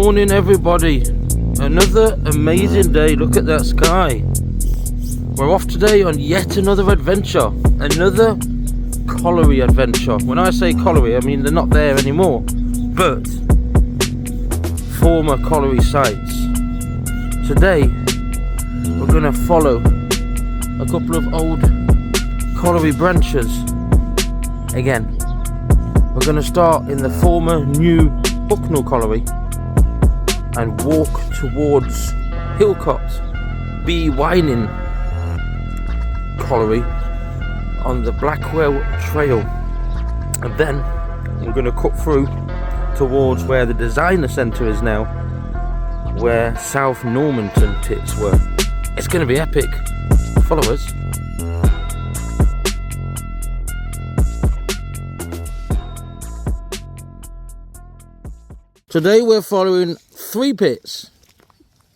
Morning everybody, another amazing day. Look at that sky. We're off today on yet another adventure, another colliery adventure. When I say colliery, I mean they're not there anymore, but former colliery sites. Today we're going to follow a couple of old colliery branches again. We're going to start in the former new Huthwaite colliery and walk towards Hilcote 𝐵𝐵𝐿𝐒 colliery on the Blackwell trail, and then we're going to cut through towards where the designer centre is now, where South Normanton pits were. It's going to be epic. Follow us. Today we're following 3 pits.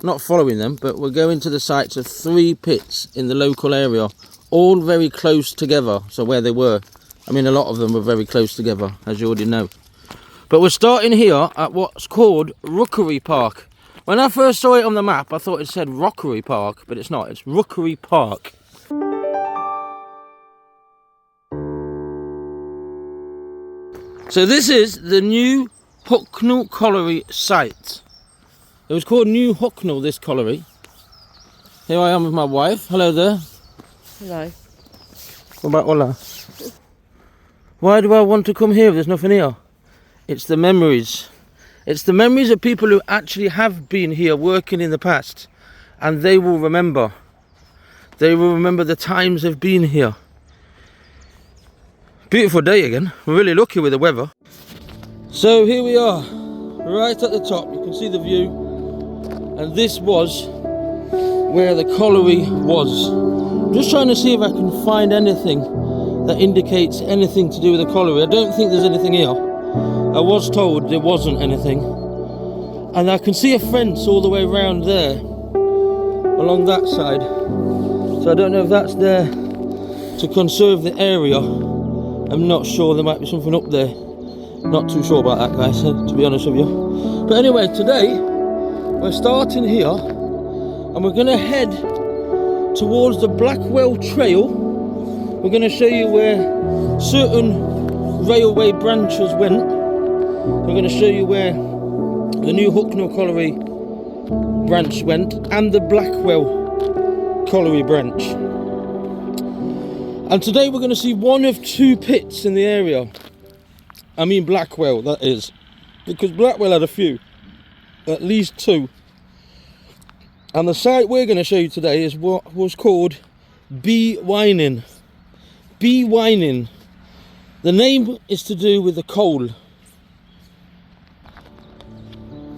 Not following them, but we're going to the sites of 3 pits in the local area, all very close together. So where they were, I mean a lot of them were very close together, as you already know. But we're starting here at what's called Rookery Park. When I first saw it on the map, I thought it said Rockery Park, but it's not, it's Rookery Park. So this is the new Huthwaite colliery site. It was called New Huthwaite, this colliery. Here I am with my wife. Hello there. Hello. What about hola? Why do I want to come here if there's nothing here? It's the memories. It's the memories of people who actually have been here working in the past, and they will remember. They will remember the times they've been here. Beautiful day again. We're really lucky with the weather. So here we are, right at the top. You can see the view, and this was where the colliery was. I'm just trying to see if I can find anything that indicates anything to do with the colliery. I don't think there's anything here. I was told there wasn't anything, and I can see a fence all the way around there, along that side. So I don't know if that's there to conserve the area. I'm not sure. There might be something up there. Not too sure about that, guys, to be honest with you. But anyway, today we're starting here and we're going to head towards the Blackwell trail. We're going to show you where certain railway branches went. We're going to show you where the new Huthwaite colliery branch went and the Blackwell colliery branch. And today we're going to see one of 2 pits in the area. I mean Blackwell, that is, because Blackwell had a few, at least 2. And the site we're going to show you today is what was called 𝐵𝐵𝐿𝐒. 𝐵𝐵𝐿𝐒. The name is to do with the coal.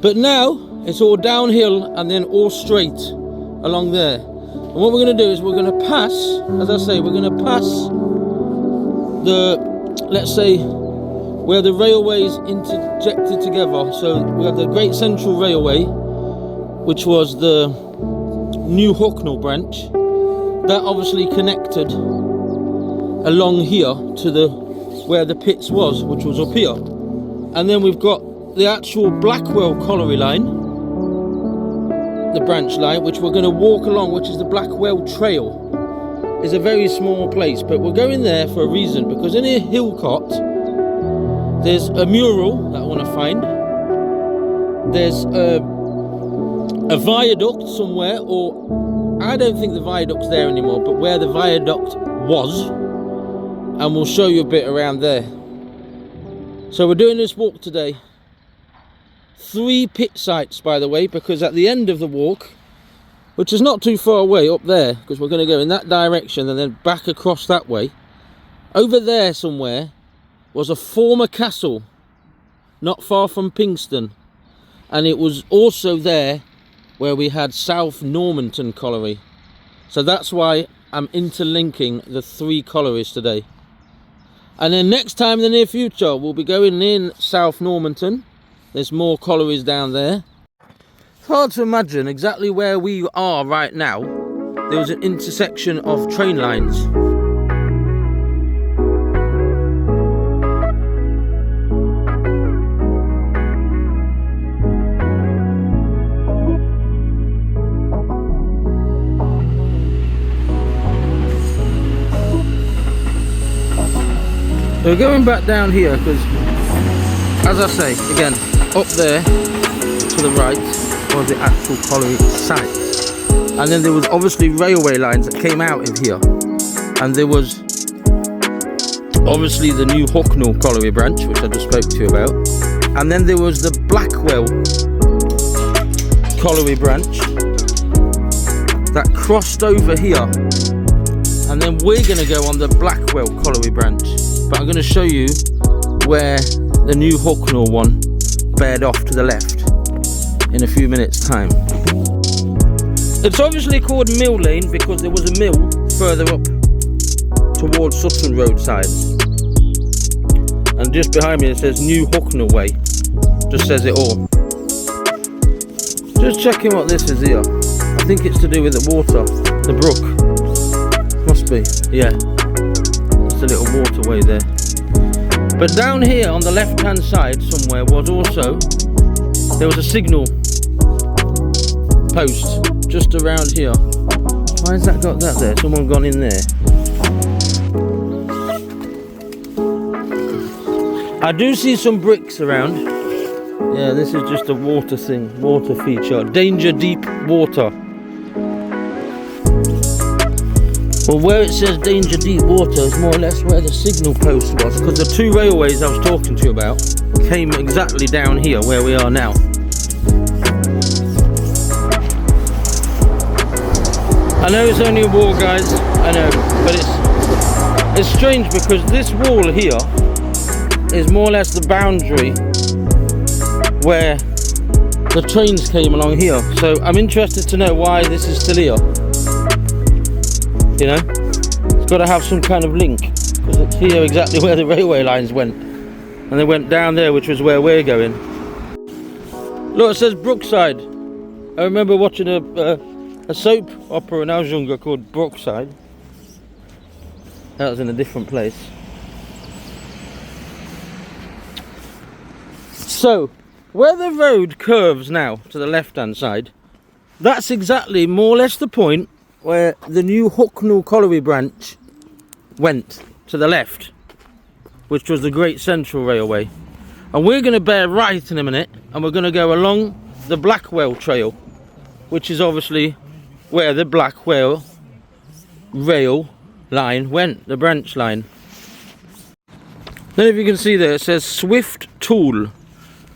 But now it's all downhill and then all straight along there. And what we're going to do is we're going to pass, as I say, we're going to pass the, let's say, where the railways interjected together. So we have the Great Central Railway, which was the new Huthwaite branch. That obviously connected along here to the where the pits was, which was up here. And then we've got the actual Blackwell colliery line, the branch line, which we're going to walk along, which is the Blackwell trail. It's a very small place, but we're going there for a reason, because in Hilcote there's a mural that I want to find. There's a viaduct somewhere, or I don't think the viaduct's there anymore, but where the viaduct was, and we'll show you a bit around there. So we're doing this walk today. 3 pit sites, by the way, because at the end of the walk, which is not too far away up there, because we're going to go in that direction and then back across that way, over there somewhere was a former castle not far from Pixton, and it was also there where we had South Normanton colliery. So that's why I'm interlinking the 3 collieries today. And then next time in the near future we'll be going in South Normanton. There's more collieries down there. It's hard to imagine exactly where we are right now. There was an intersection of train lines. So we're going back down here because, as I say, again, up there to the right was the actual colliery site. And then there was obviously railway lines that came out of here. And there was obviously the new Huthwaite colliery branch, which I just spoke to you about. And then there was the Blackwell colliery branch that crossed over here. And then we're going to go on the Blackwell colliery branch. But I'm going to show you where the new Huthwaite one bared off to the left in a few minutes time. It's obviously called Mill Lane because there was a mill further up towards Sutton roadside. And just behind me it says New Huthwaite Way. Just says it all. Just checking what this is here. I think it's to do with the water, the brook. Must be, yeah. A little waterway there. But down here on the left hand side somewhere was also, there was a signal post just around here. Why has that got that there? Someone gone in there. I do see some bricks around. Yeah, this is just a water thing, water feature. Danger deep water. Well, where it says danger deep water is more or less where the signal post was, because the two railways I was talking to you about came exactly down here where we are now. I know it's only a wall, guys, I know, but it's strange because this wall here is more or less the boundary where the trains came along here. So I'm interested to know why this is still here. You know, it's got to have some kind of link because it's here exactly where the railway lines went, and they went down there, which was where we're going. Look, it says Brookside. I remember watching a soap opera when I was younger called Brookside. That was in a different place. So, where the road curves now to the left hand side, that's exactly more or less the point where the new Huthwaite colliery branch went to the left, which was the Great Central Railway. And we're going to bear right in a minute, and we're going to go along the Blackwell Trail, which is obviously where the Blackwell rail line went, the branch line. Then if you can see there, it says Swift Tool.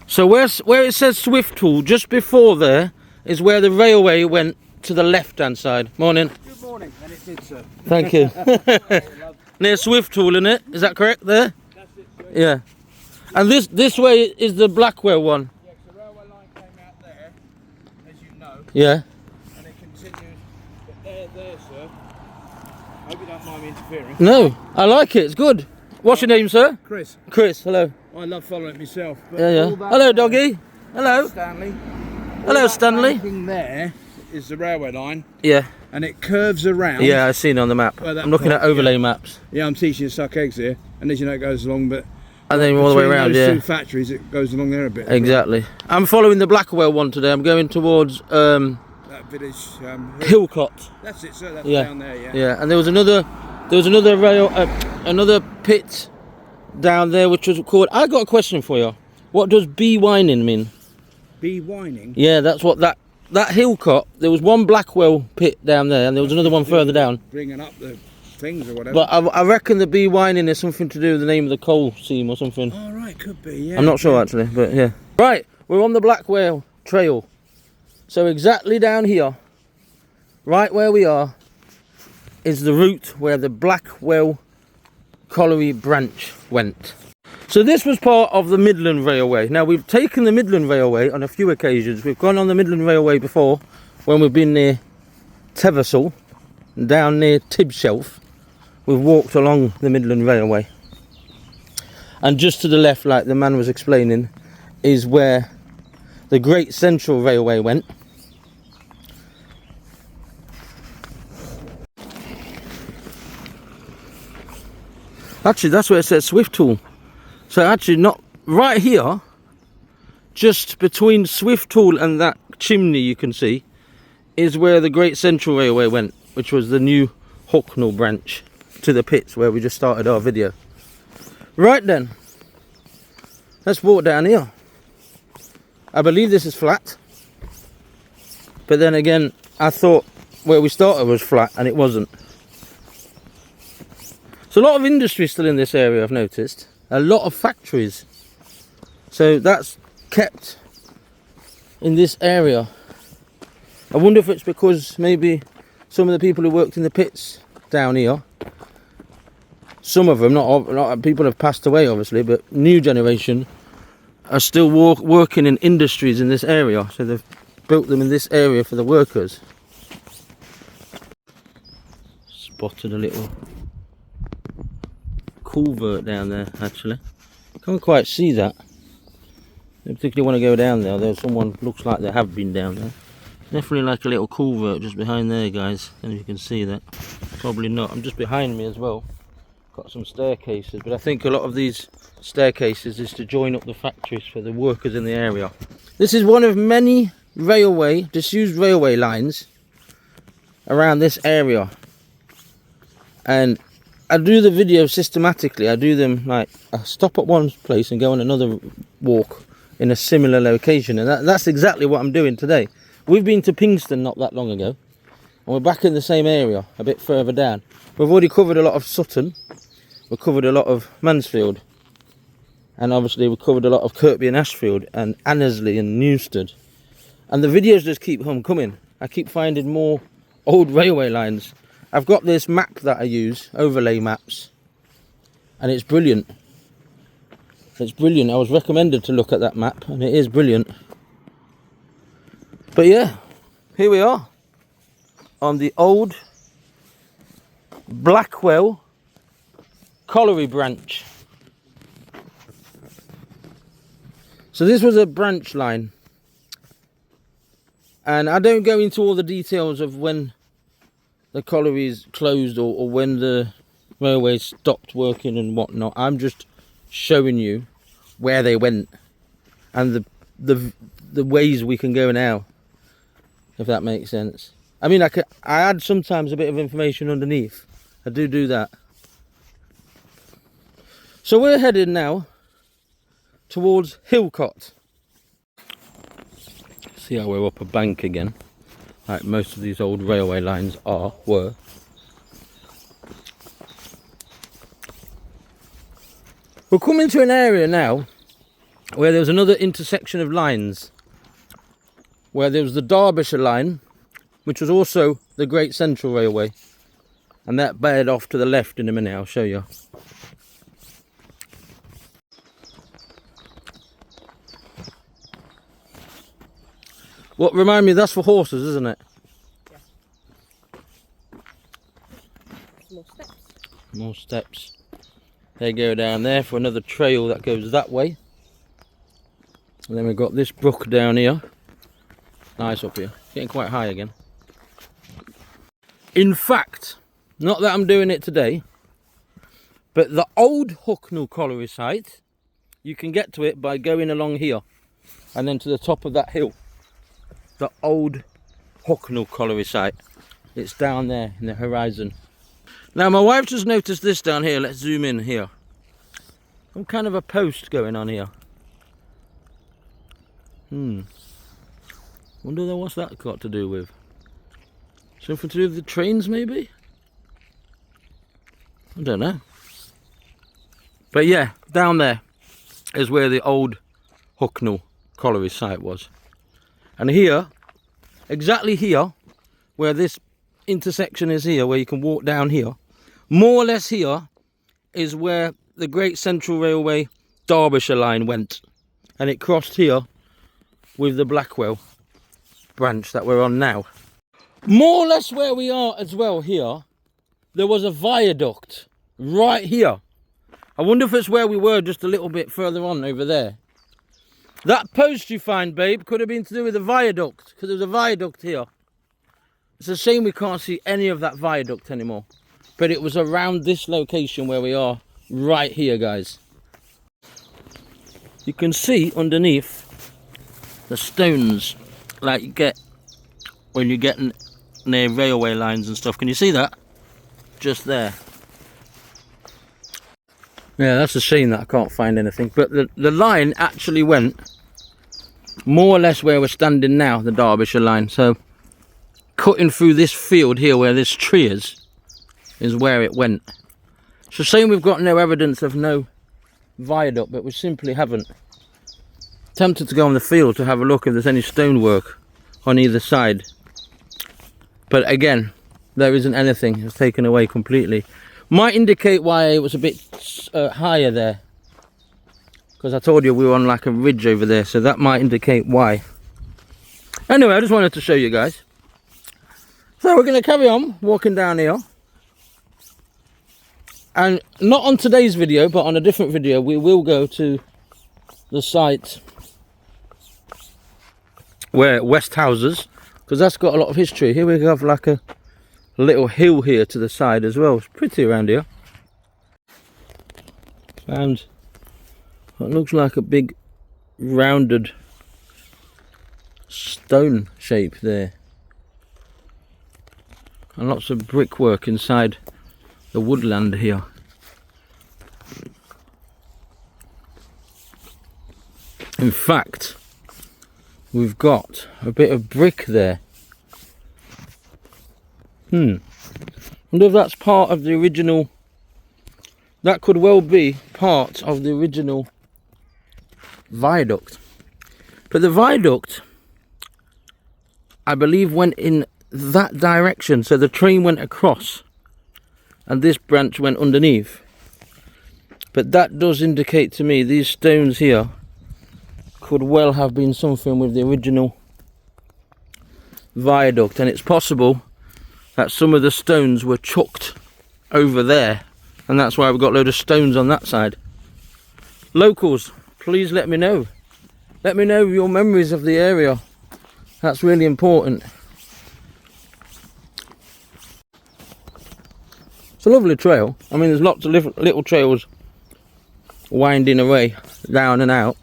So where it says Swift Tool, just before there is where the railway went to the left hand side. Morning. Good morning, and it did, sir. Thank you. Near Swift Tool, isn't it? Is that correct there? That's it, sir. Yeah. And this way is the Blackwell one. Yeah, so the railway line came out there, as you know. Yeah. And it continued there, sir. I hope you don't mind me interfering. No, I like it. It's good. What's your name, sir? Chris. Chris. Hello. I love following it myself. But Yeah, yeah. Hello, doggy. Hello. Stanley. Hello, Stanley. Everything there is the railway line, Yeah. and it curves around. Yeah, I've seen it on the map. Well, that I'm looking at part, overlay maps. Yeah, I'm teaching @�𝐸𝐿𝐒𝐿 here, and as you know, it goes along, but And then all the way between around, those yeah. two factories, it goes along there a bit. Exactly. I'm following the Blackwell one today. I'm going towards That village. Hilcote. That's it, sir. That's Yeah. down there. Yeah. Yeah, and there was another rail, another pit down there which was called. I got a question for you. What does bee whining mean? Bee whining. Yeah, that's what that Hilcote. There was one Blackwell pit down there, and there was another one further down. Bringing up the things or whatever. But I reckon the bee whining is something to do with the name of the coal seam or something. Oh right, could be. Yeah. I'm not sure actually, but yeah. Right, we're on the Blackwell Trail. So exactly down here, right where we are, is the route where the Blackwell colliery branch went. So this was part of the Midland Railway. Now we've taken the Midland Railway on a few occasions. We've gone on the Midland Railway before when we've been near Teversall and down near Tibshelf. We've walked along the Midland Railway. And just to the left, like the man was explaining, is where the Great Central Railway went. Actually, that's where it says Swift Tool. So actually not right here, just between Swift Tool and that chimney you can see, is where the Great Central Railway went, which was the new Huthwaite branch to the pits where we just started our video. Right then, let's walk down here. I believe this is flat, but then again, I thought where we started was flat, and it wasn't. There's a lot of industry still in this area, I've noticed. A lot of factories. So that's kept in this area. I wonder if it's because maybe some of the people who worked in the pits down here, some of them, not people have passed away obviously, but new generation are still working in industries in this area. So they've built them in this area for the workers. Spotted a little culvert down there actually. Can't quite see that. I don't particularly want to go down there. There's someone, looks like they have been down there. Definitely like a little culvert just behind there, guys. I don't know if you can see that. Probably not. I'm just behind me as well. Got some staircases, but I think a lot of these staircases is to join up the factories for the workers in the area. This is one of many disused railway lines around this area. And I do the videos systematically. I do them like, I stop at one place and go on another walk in a similar location, and that's exactly what I'm doing today. We've been to Pixton not that long ago, and we're back in the same area a bit further down. We've already covered a lot of Sutton, we've covered a lot of Mansfield, and obviously we've covered a lot of Kirkby and Ashfield and Annesley and Newstead, and the videos just keep coming. I keep finding more old railway lines. I've got this map that I use, overlay maps, and it's brilliant. It's brilliant. I was recommended to look at that map, and it is brilliant. But yeah, here we are on the old Blackwell colliery branch. So this was a branch line, and I don't go into all the details of when the collieries closed or when the railway stopped working and whatnot. I'm just showing you where they went and the ways we can go now, if that makes sense. I mean, I add sometimes a bit of information underneath. I do that. So we're headed now towards Hilcote. See how we're up a bank again, like most of these old railway lines were. We're coming to an area now where there's another intersection of lines, where there was the Derbyshire line, which was also the Great Central Railway, and that bared off to the left in a minute. I'll show you. What, remind me, that's for horses, isn't it? Yeah. More steps. More steps. They go down there for another trail that goes that way. And then we've got this brook down here. Nice up here. Getting quite high again. In fact, not that I'm doing it today, but the old Huthwaite colliery site, you can get to it by going along here and then to the top of that hill. The old Huthwaite colliery site. It's down there in the horizon. Now my wife just noticed this down here. Let's zoom in here. Some kind of a post going on here. Wonder what's that got to do with? Something to do with the trains maybe? I don't know. But yeah, down there is where the old Huthwaite colliery site was. And here, exactly here, where this intersection is here, where you can walk down here, more or less here is where the Great Central Railway Derbyshire line went, and it crossed here with the Blackwell branch that we're on now. More or less where we are as well here, there was a viaduct right here. I wonder if it's where we were just a little bit further on over there. That post you find, babe, could have been to do with a viaduct, because there's a viaduct here. It's a shame we can't see any of that viaduct anymore. But it was around this location where we are right here, guys. You can see underneath the stones like you get when you get near railway lines and stuff. Can you see that? Just there. Yeah, that's a shame that I can't find anything. But the line actually went more or less where we're standing now, the Derbyshire line. So cutting through this field here where this tree is where it went. It's a shame we've got no evidence of no viaduct, but we simply haven't. Tempted to go on the field to have a look if there's any stonework on either side. But again, there isn't anything. It's taken away completely. Might indicate why it was a bit higher there, because I told you we were on like a ridge over there, so that might indicate why. Anyway, I just wanted to show you guys. So we're going to carry on walking down here, and not on today's video but on a different video we will go to the site where West Houses, because that's got a lot of history. Here we have like a little hill here to the side as well. It's pretty around here. Found what looks like a big rounded stone shape there, and lots of brickwork inside the woodland here. In fact, we've got a bit of brick there. I wonder if that's part of the original. That could well be part of the original viaduct. But the viaduct, I believe, went in that direction. So the train went across and this branch went underneath. But that does indicate to me these stones here could well have been something with the original viaduct. And it's possible that some of the stones were chucked over there, and that's why we've got a load of stones on that side. Locals, please let me know. Let me know your memories of the area. That's really important. It's a lovely trail. I mean, there's lots of little trails winding away down and out.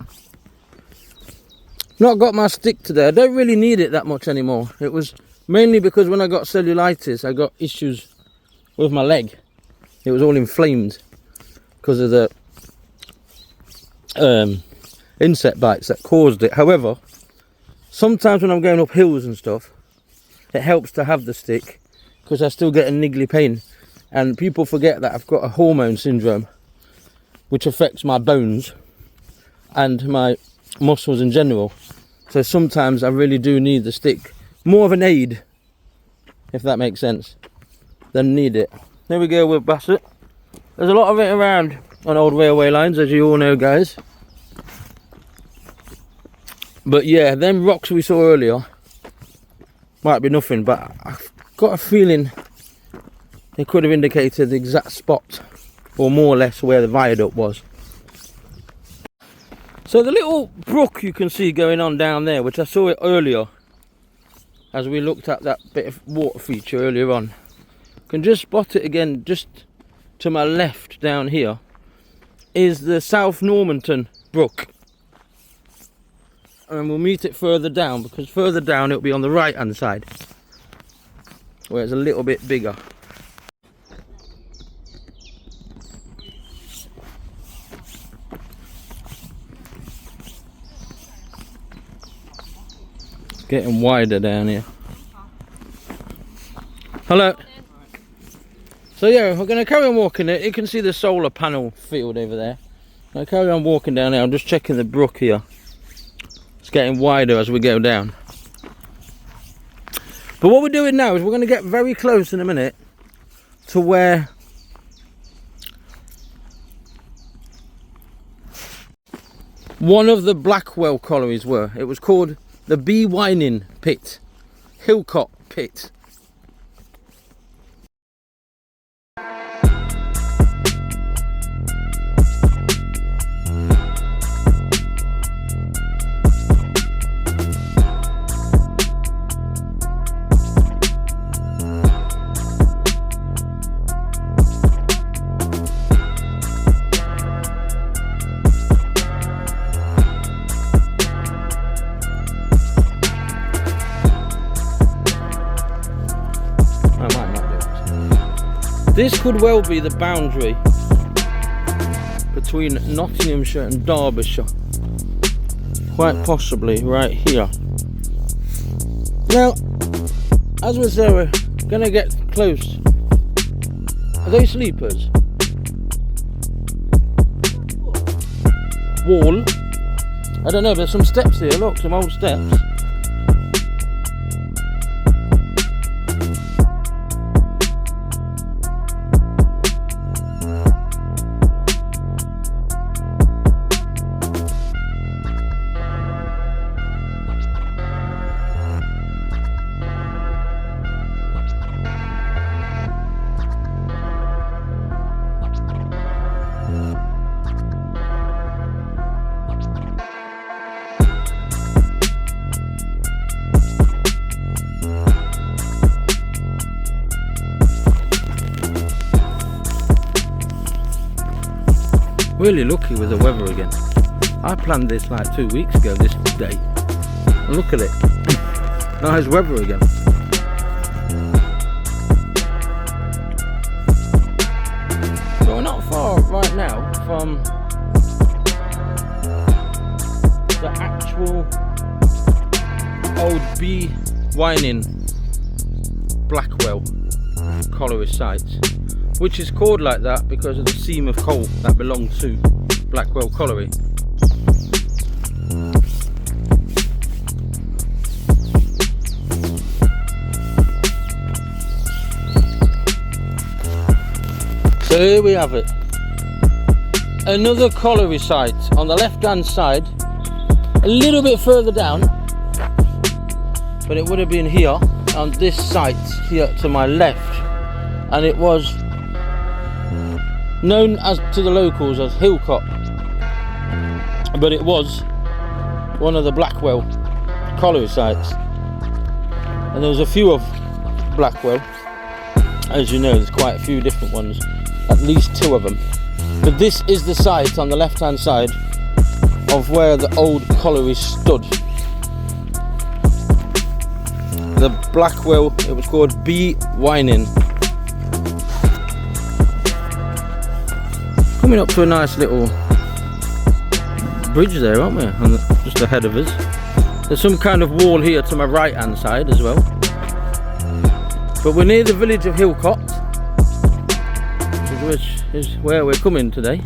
Not got my stick today. I don't really need it that much anymore. It was mainly because when I got cellulitis, I got issues with my leg. It was all inflamed because of the insect bites that caused it. However, sometimes when I'm going up hills and stuff, it helps to have the stick because I still get a niggly pain. And people forget that I've got a hormone syndrome, which affects my bones and my muscles in general. So sometimes I really do need the stick. More of an aid, if that makes sense, than need it. There we go with Bassett. There's a lot of it around on old railway lines, as you all know, guys. But yeah, them rocks we saw earlier might be nothing, but I've got a feeling they could have indicated the exact spot, or more or less where the viaduct was. So the little brook you can see going on down there, which I saw it earlier as we looked at that bit of water feature earlier on, you can just spot it again just to my left down here, is the South Normanton Brook. And we'll meet it further down, because further down it'll be on the right hand side, where it's a little bit bigger. Getting wider down here. Hello. So yeah, we're going to carry on walking it. You can see the solar panel field over there. I'll carry on walking down here. I'm just checking the brook here. It's getting wider as we go down. But what we're doing now is we're going to get very close in a minute to where one of the Blackwell collieries were. It was called the Bee Whining Pit, Hilcote Pit. This could well be the boundary between Nottinghamshire and Derbyshire. Quite possibly right here. Now, as we say, we're gonna get close. Are they sleepers? Wall? I don't know, there's some steps here, look, some old steps. Really lucky with the weather again. I planned this like 2 weeks ago, this day. And look at it. Nice weather again. So we're not far right now from the actual old bee whining Blackwell colliery site, which is called like that because of the seam of coal that belonged to Blackwell Colliery. So here we have it. Another colliery site on the left hand side, a little bit further down, but it would have been here on this site here to my left, and it was known as to the locals as Hilcote, but it was one of the Blackwell colliery sites, and there was a few of Blackwell. As you know, there's quite a few different ones, at least 2 of them, but this is the site on the left hand side of where the old colliery stood. The Blackwell, it was called Bee Whining. Coming up to a nice little bridge there, aren't we? Just ahead of us. There's some kind of wall here to my right hand side as well. But we're near the village of Hilcote, which is where we're coming today.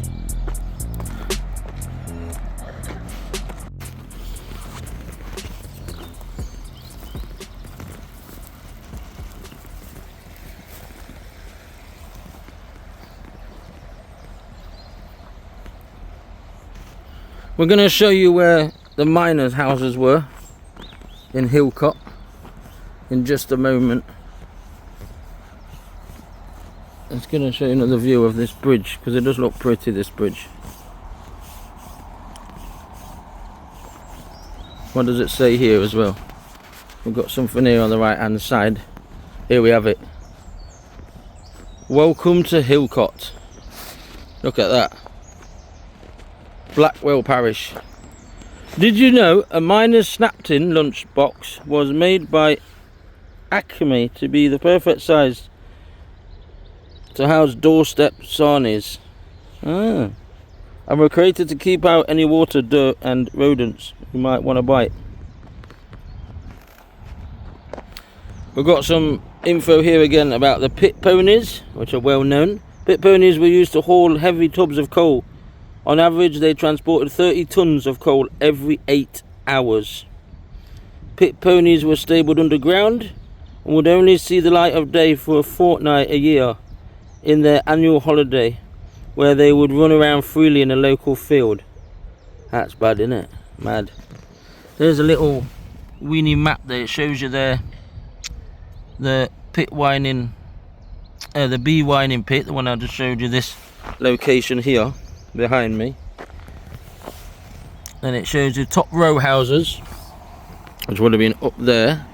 We're going to show you where the miners' houses were in Hilcote in just a moment. It's going to show you another view of this bridge, because it does look pretty, this bridge. What does it say here as well? We've got something here on the right hand side. Here we have it. Welcome to Hilcote. Look at that. Blackwell Parish. Did you know a miner's snapped-in lunchbox was made by 𝐵𝐷𝐄 to be the perfect size to house doorstep sarnies? And were created to keep out any water, dirt and rodents who might want to bite. We've got some info here again about the pit ponies, which are well known. Pit ponies were used to haul heavy tubs of coal. On average, they transported 30 tons of coal every 8 hours. Pit ponies were stabled underground and would only see the light of day for a fortnight a year in their annual holiday, where they would run around freely in a local field. That's bad, isn't it? Mad. There's a little weeny map there. It shows you there the pit whining, the bee whining pit, the one I just showed you, this location here behind me. And it shows you top row houses, which would have been up there,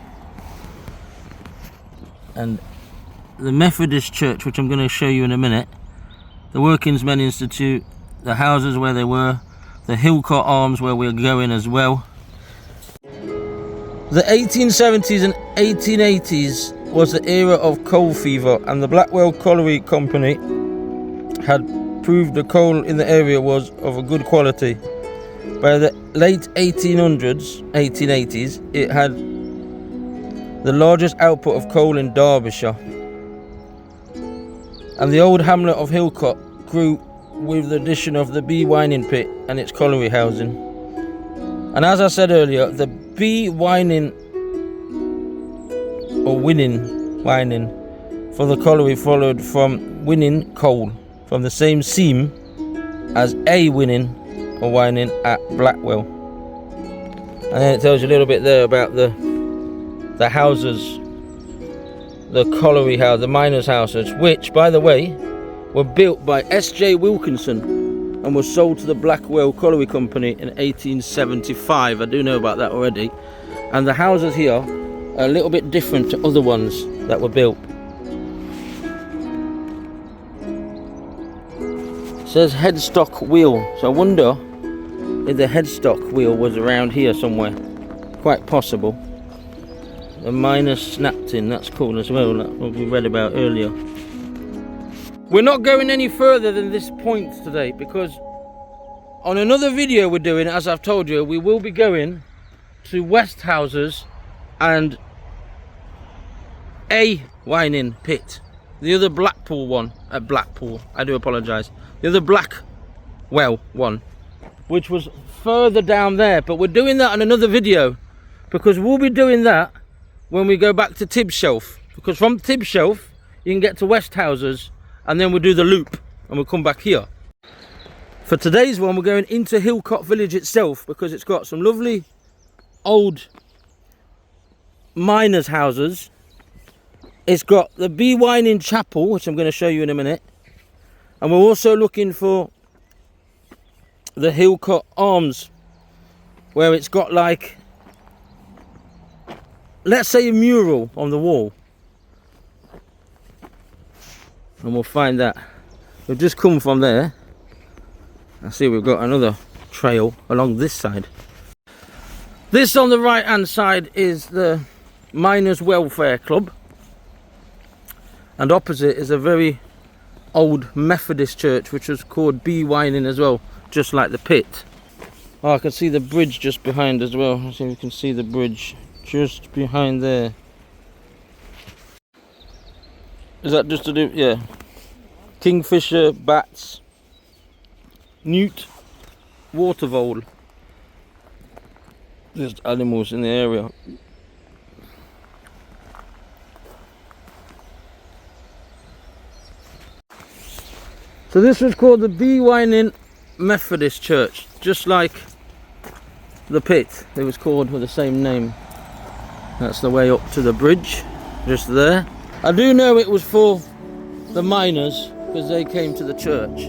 and the Methodist Church, which I'm going to show you in a minute, the Working's Men Institute, the houses where they were, the Hilcote Arms where we're going as well. The 1870s and 1880s was the era of coal fever, and the Blackwell Colliery Company had proved the coal in the area was of a good quality. By the late 1800s, 1880s, it had the largest output of coal in Derbyshire. And the old hamlet of Hilcote grew with the addition of the B Wining Pit and its colliery housing. And as I said earlier, the B Wining or winning wining for the colliery followed from winning coal from the same seam as A winning or wining at Blackwell. And then it tells you a little bit there about the houses, the colliery house, the miners' houses, which, by the way, were built by S.J. Wilkinson and was sold to the Blackwell Colliery Company in 1875. I do know about that already. And the houses here are a little bit different to other ones that were built. It says headstock wheel, so I wonder if the headstock wheel was around here somewhere. Quite possible. The miners snapped in, that's cool as well, that's what we read about earlier. We're not going any further than this point today because on another video we're doing, as I've told you, we will be going to West Houses and A Wining Pit. The other Blackpool one, Blackpool, I do apologise. The other Blackwell one, which was further down there, but we're doing that on another video because we'll be doing that when we go back to 𝐇𝐎𝐏𝐄, because from 𝐇𝐎𝐿 you can get to West Houses and then we'll do the loop and we'll come back here. For today's one we're going into Hilcote village itself because it's got some lovely old miners' houses. It's got the B Wining Chapel, which I'm going to show you in a minute, and we're also looking for the Hilcote Arms, where it's got like, let's say, a mural on the wall, and we'll find that. We've just come from there. I see we've got another trail along this side. This on the right hand side is the Miners Welfare Club, and opposite is a very old Methodist church which was called B Wining as well, just like the pit. Oh, I can see the bridge just behind as well. Let's see if you can see the bridge just behind there. Is that just to do? Yeah. Kingfisher, bats, newt, water vole. Just animals in the area. So this was called the B Wining Methodist Church, just like the pit. It was called with the same name. That's the way up to the bridge, just there. I do know it was for the miners because they came to the church.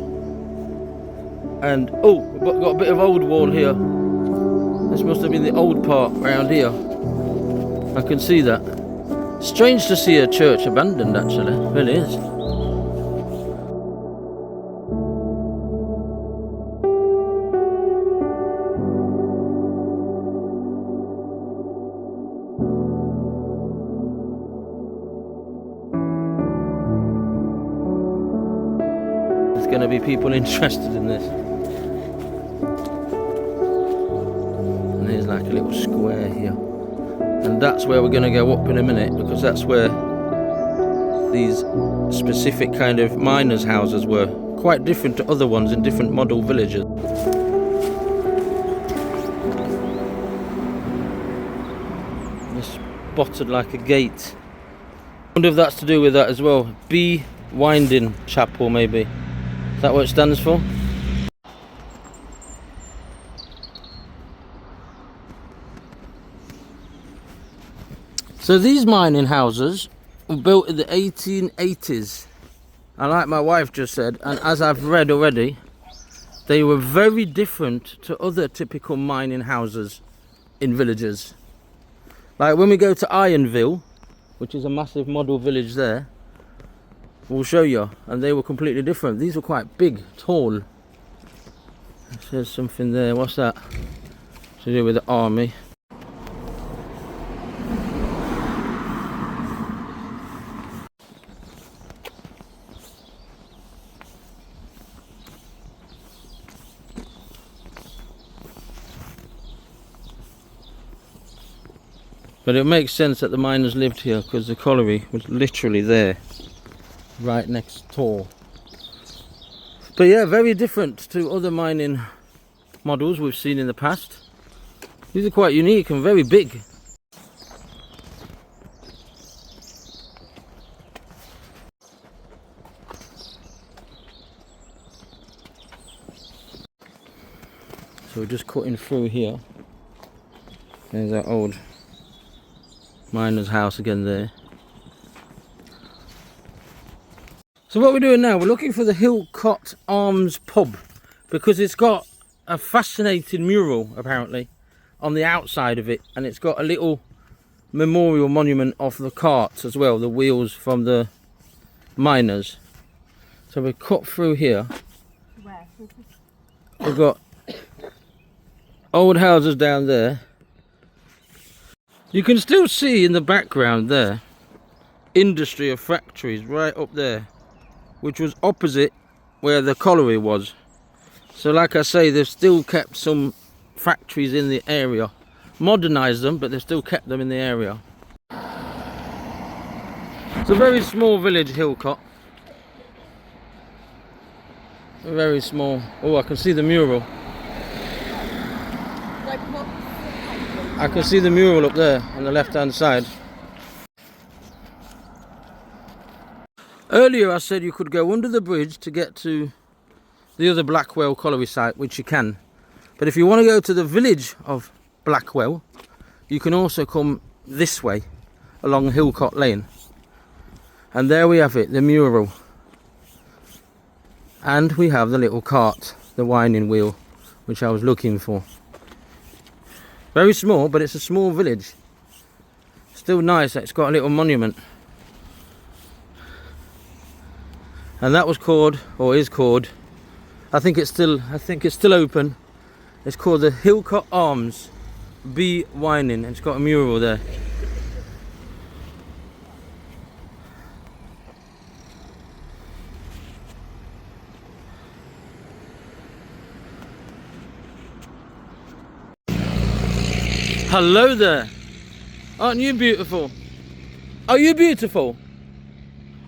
And oh, we've got a bit of old wall here. This must have been the old part around here. I can see that. Strange to see a church abandoned, actually. It really is. There's going to be people interested in this. And there's like a little square here. And that's where we're going to go up in a minute, because that's where these specific kind of miners' houses were. Quite different to other ones in different model villages. It's spotted like a gate. I wonder if that's to do with that as well. B Wining Chapel, maybe. Is that what it stands for? So these mining houses were built in the 1880s, and like my wife just said, and as I've read already, they were very different to other typical mining houses in villages. Like when we go to Ironville, which is a massive model village there, we'll show you, and they were completely different. These were quite big, tall. It says something there, what's that? To do with the army. But it makes sense that the miners lived here because the colliery was literally there, right next door. But yeah, very different to other mining models we've seen in the past. These are quite unique and very big. So we're just cutting through here. There's that old miner's house again there. So what we're doing now, we're looking for the Hilcote Arms pub because it's got a fascinating mural apparently on the outside of it, and it's got a little memorial monument of the carts as well, the wheels from the miners. So we cut through here. We've got old houses down there. You can still see in the background there industry of factories right up there, which was opposite where the colliery was. So like I say, they've still kept some factories in the area, modernized them, but they've still kept them in the area. It's a very small village, Hilcote. Very small. Oh, I can see the mural. I can see the mural up there on the left hand side. Earlier I said you could go under the bridge to get to the other Blackwell colliery site, which you can. But if you want to go to the village of Blackwell, you can also come this way along Hilcote Lane. And there we have it, the mural. And we have the little cart, the winding wheel, which I was looking for. Very small, but it's a small village. Still nice that it's got a little monument. And that was called, or is called, I think it's still open. It's called the Hilcote Arms B Winding, and it's got a mural there. Hello there. Aren't you beautiful? Are you beautiful?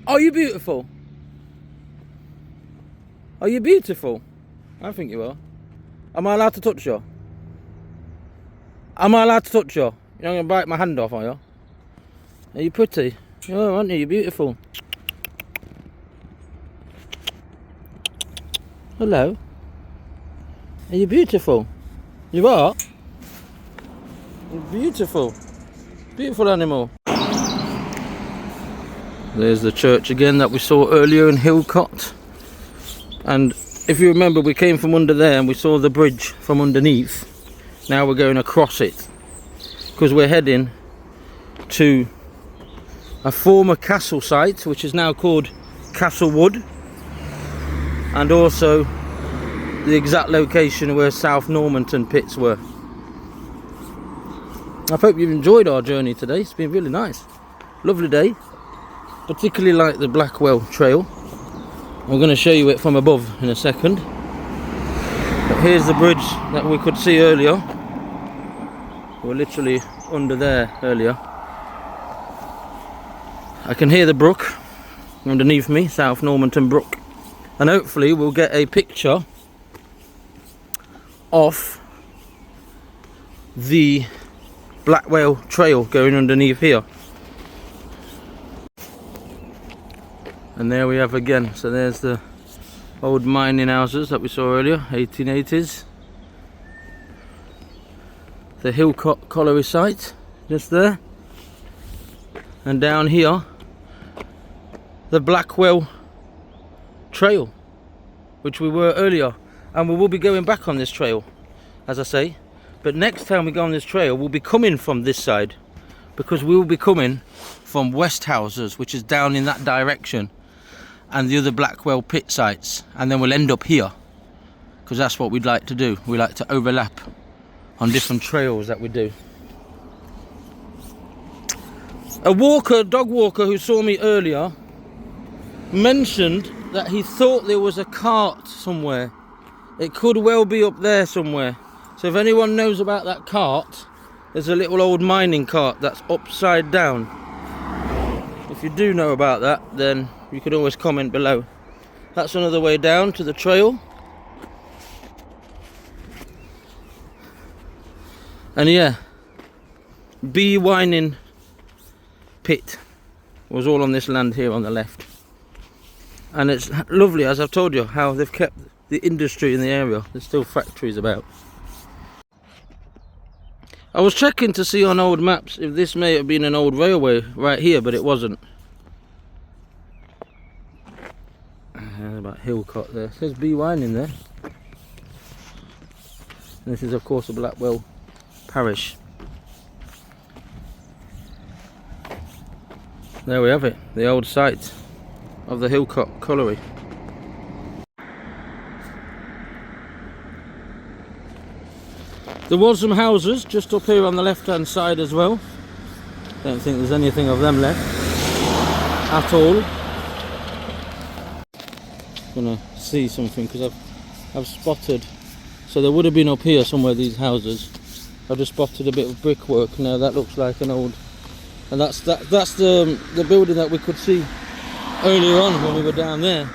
Are you beautiful? Are you beautiful? I think you are. Am I allowed to touch you? Am I allowed to touch you? You're not going to bite my hand off, are you? Are you pretty? You are, aren't you? You're beautiful. Hello. Are you beautiful? You are? You're beautiful. Beautiful animal. There's the church again that we saw earlier in Hilcote. And if you remember, we came from under there and we saw the bridge from underneath. Now we're going across it because we're heading to a former castle site, which is now called Castlewood, and also the exact location where South Normanton pits were. I hope you've enjoyed our journey today. It's been really nice. Lovely day. Particularly like the Blackwell trail. I'm going to show you it from above in a second. But here's the bridge that we could see earlier. We were literally under there earlier. I can hear the brook underneath me, South Normanton Brook. And hopefully we'll get a picture of the Blackwell trail going underneath here. And there we have again, so there's the old mining houses that we saw earlier, 1880s. The Hilcote colliery site, just there. And down here, the Blackwell trail, which we were earlier. And we will be going back on this trail, as I say. But next time we go on this trail, we'll be coming from this side. Because we will be coming from West Houses, which is down in that direction. And the other Blackwell pit sites, and then we'll end up here because that's what we'd like to do. We like to overlap on different trails that we do. A dog walker who saw me earlier mentioned that he thought there was a cart somewhere. It could well be up there somewhere. So if anyone knows about that cart, there's a little old mining cart that's upside down. If you do know about that, then you could always comment below. That's another way down to the trail. And yeah, bee whining pit was all on this land here on the left. And it's lovely, as I've told you, how they've kept the industry in the area. There's still factories about. I was checking to see on old maps if this may have been an old railway right here, but it wasn't. About Hilcote there. It says bee whining there. And this is of course a Blackwell parish. There we have it, the old site of the Hilcote colliery. There was some houses just up here on the left hand side as well. Don't think there's anything of them left at all. Gonna see something because I've spotted, so there would have been up here somewhere these houses. I've just spotted a bit of brickwork now. That looks like an old, and that's the building that we could see earlier on when we were down there.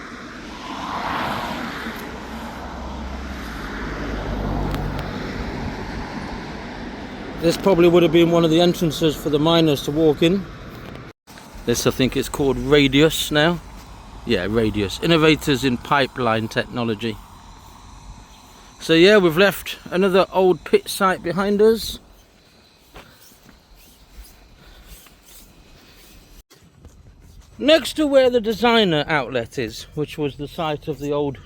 This probably would have been one of the entrances for the miners to walk in. This, I think it's called Radius now. Yeah, Radius. Innovators in pipeline technology. So yeah, we've left another old pit site behind us. Next to where the designer outlet is, which was the site of the old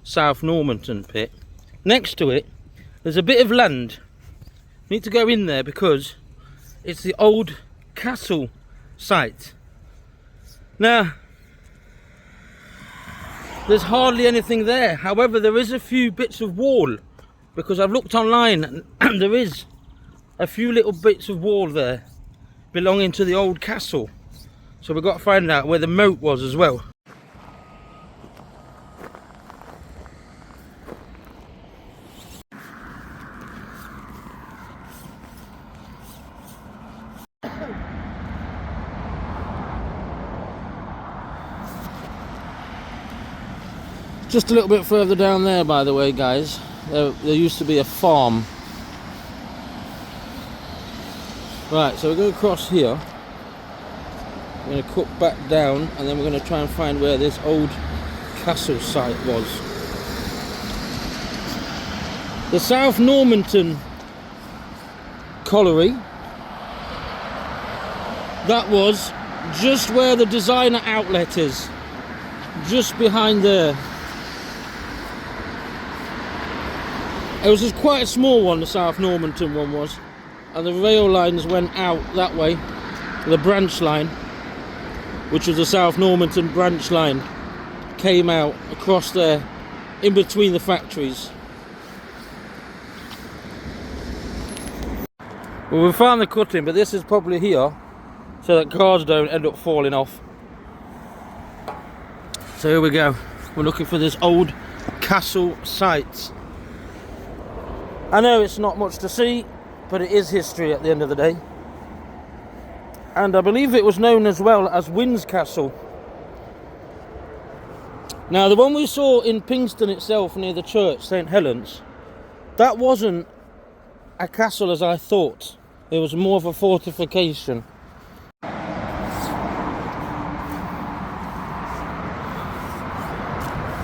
South Normanton pit, next to it, there's a bit of land. Need to go in there because it's the old castle site. Now, there's hardly anything there. However, there is a few bits of wall, because I've looked online and there is a few little bits of wall there belonging to the old castle. So we've got to find out where the moat was as well. Just a little bit further down there, by the way, guys, there used to be a farm. Right, so we're going to cross here. We're going to cut back down, and then we're going to try and find where this old castle site was. The South Normanton colliery, that was just where the designer outlet is, just behind there. It was just quite a small one, the South Normanton one was, and the rail lines went out that way. The branch line, which was the South Normanton branch line, came out across there in between the factories. Well, we found the cutting, but this is probably here so that cars don't end up falling off. So here we go, we're looking for this old castle site. I know it's not much to see, but it is history at the end of the day. And I believe it was known as well as Wynne's Castle. Now, the one we saw in Pixton itself near the church, St Helens, that wasn't a castle as I thought. It was more of a fortification.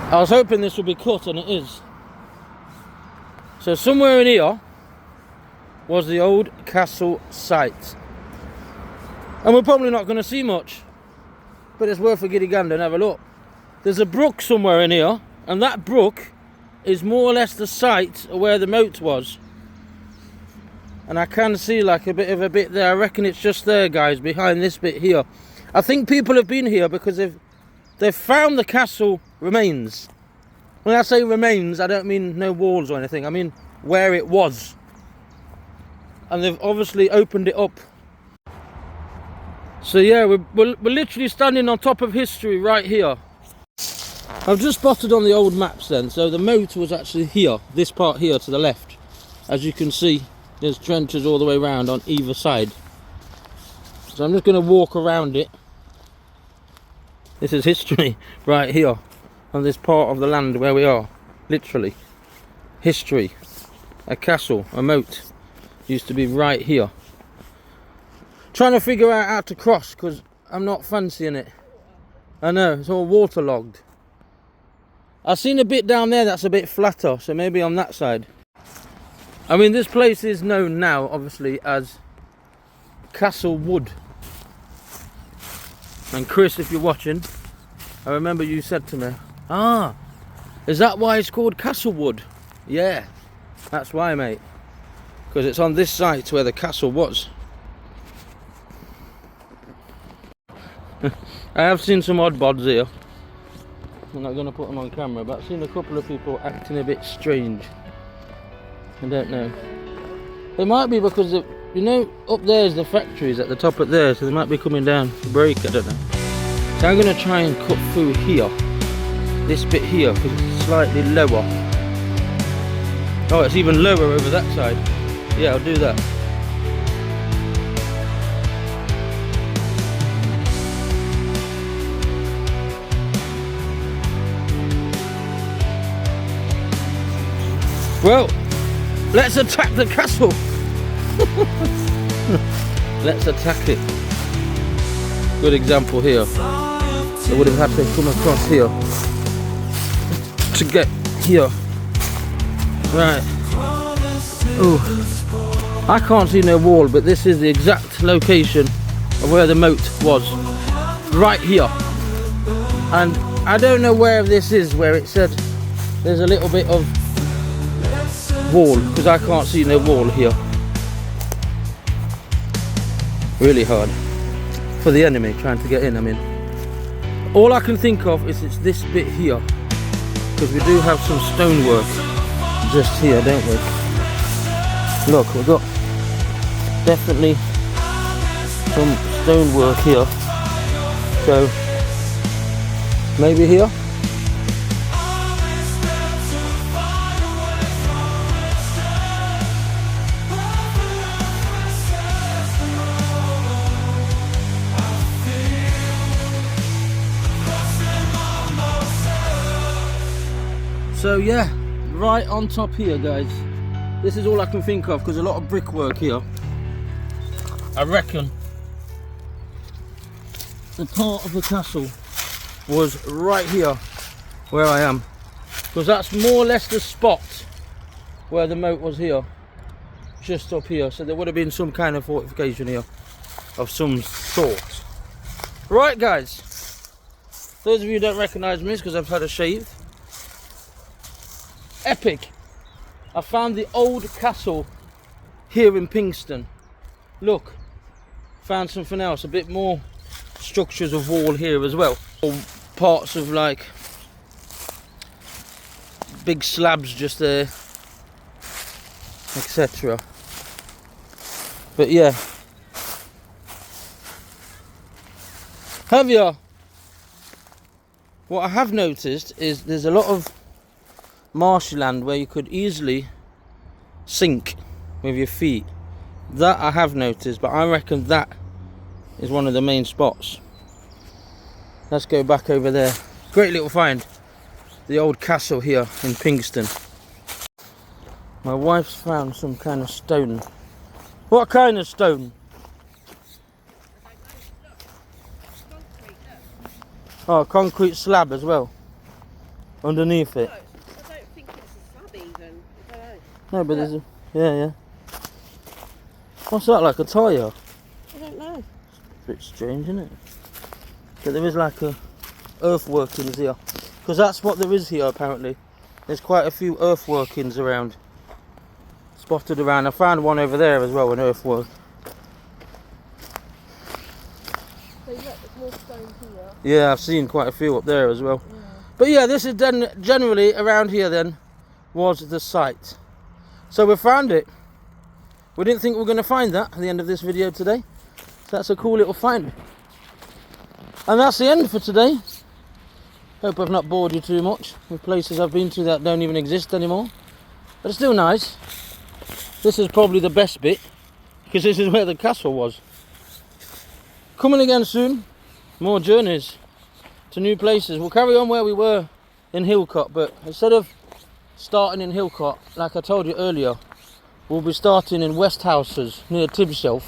I was hoping this would be cut, and it is. So somewhere in here was the old castle site. And we're probably not going to see much, but it's worth a giddy gander and have a look. There's a brook somewhere in here, and that brook is more or less the site of where the moat was. And I can see like a bit of a bit there. I reckon it's just there, guys, behind this bit here. I think people have been here because they've found the castle remains. When I say remains, I don't mean no walls or anything. I mean where it was. And they've obviously opened it up. So yeah, we're literally standing on top of history right here. I've just spotted on the old maps then. So the moat was actually here, this part here to the left. As you can see, There's trenches all the way around on either side. So I'm just going to walk around it. This is history right here on this part of the land where we are. Literally. History. A castle, a moat used to be right here. Trying to figure out how to cross because I'm not fancying it. I know, it's all waterlogged. I've seen a bit down there that's a bit flatter, so maybe on that side. I mean, this place is known now, obviously, as Castle Wood. And Chris, if you're watching, I remember you said to me, ah, is that why it's called Castle Wood? Yeah, that's why, mate. Because it's on this site where the castle was. I have seen some odd bods here. I'm not going to put them on camera, but I've seen a couple of people acting a bit strange. I don't know. It might be because, you know, up there is the factories at the top up there, so they might be coming down to break, I don't know. So I'm going to try and cut through here. This bit here, because it's slightly lower. Oh, it's even lower over that side. Yeah, I'll do that. Well, let's attack the castle. Let's attack it. Good example here. I would have had to come across here to get here. Right. Oh, I can't see no wall, but this is the exact location of where the moat was. Right here. And I don't know where this is, where it said there's a little bit of wall, because I can't see no wall here. Really hard for the enemy trying to get in. I mean, all I can think of is it's this bit here, because we do have some stonework just here, don't we? Look, we've got definitely some stonework here, so maybe here. So yeah, right on top here, guys. This is all I can think of, because a lot of brickwork here. I reckon the part of the castle was right here where I am, because that's more or less the spot where the moat was here, just up here. So there would have been some kind of fortification here of some sort. Right, guys, those of you who don't recognise me, because I've had a shave. Epic. I found the old castle here in Pixton. Look, found something else, a bit more structures of wall here as well. Or parts of like big slabs just there, etc. But yeah. Have you? What I have noticed is there's a lot of marshy land where you could easily sink with your feet. That I have noticed, but I reckon that is one of the main spots. Let's go back over there. Great little find. The old castle here in Pixton. My wife's found some kind of stone. What kind of stone? Oh, concrete slab as well underneath it. No, but there's a... Yeah. What's that, like a tyre? I don't know. It's a bit strange, isn't it? But there is like a earthworkings here. Because that's what there is here, apparently. There's quite a few earthworkings around. Spotted around. I found one over there as well, an earthwork. So look, there's more stones here. Yeah, I've seen quite a few up there as well. Yeah. But yeah, this is then generally around here then was the site. So we found it. We didn't think we were going to find that at the end of this video today. So that's a cool little find. And that's the end for today. Hope I've not bored you too much with places I've been to that don't even exist anymore. But it's still nice. This is probably the best bit, because this is where the castle was. Coming again soon, more journeys to new places. We'll carry on where we were in Hilcote, but instead of starting in Hilcote, like I told you earlier, we'll be starting in Westhouses near 𝐇𝐎𝐿,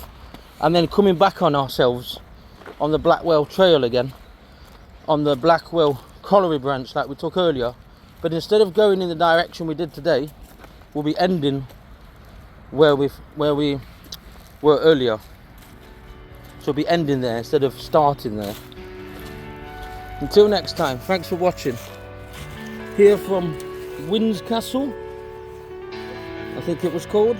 and then coming back on ourselves on the Blackwell trail again, on the Blackwell colliery branch like we took earlier. But instead of going in the direction we did today, we'll be ending where we were earlier. So we'll be ending there instead of starting there. Until next time, thanks for watching. Here from Winds Castle, I think it was called.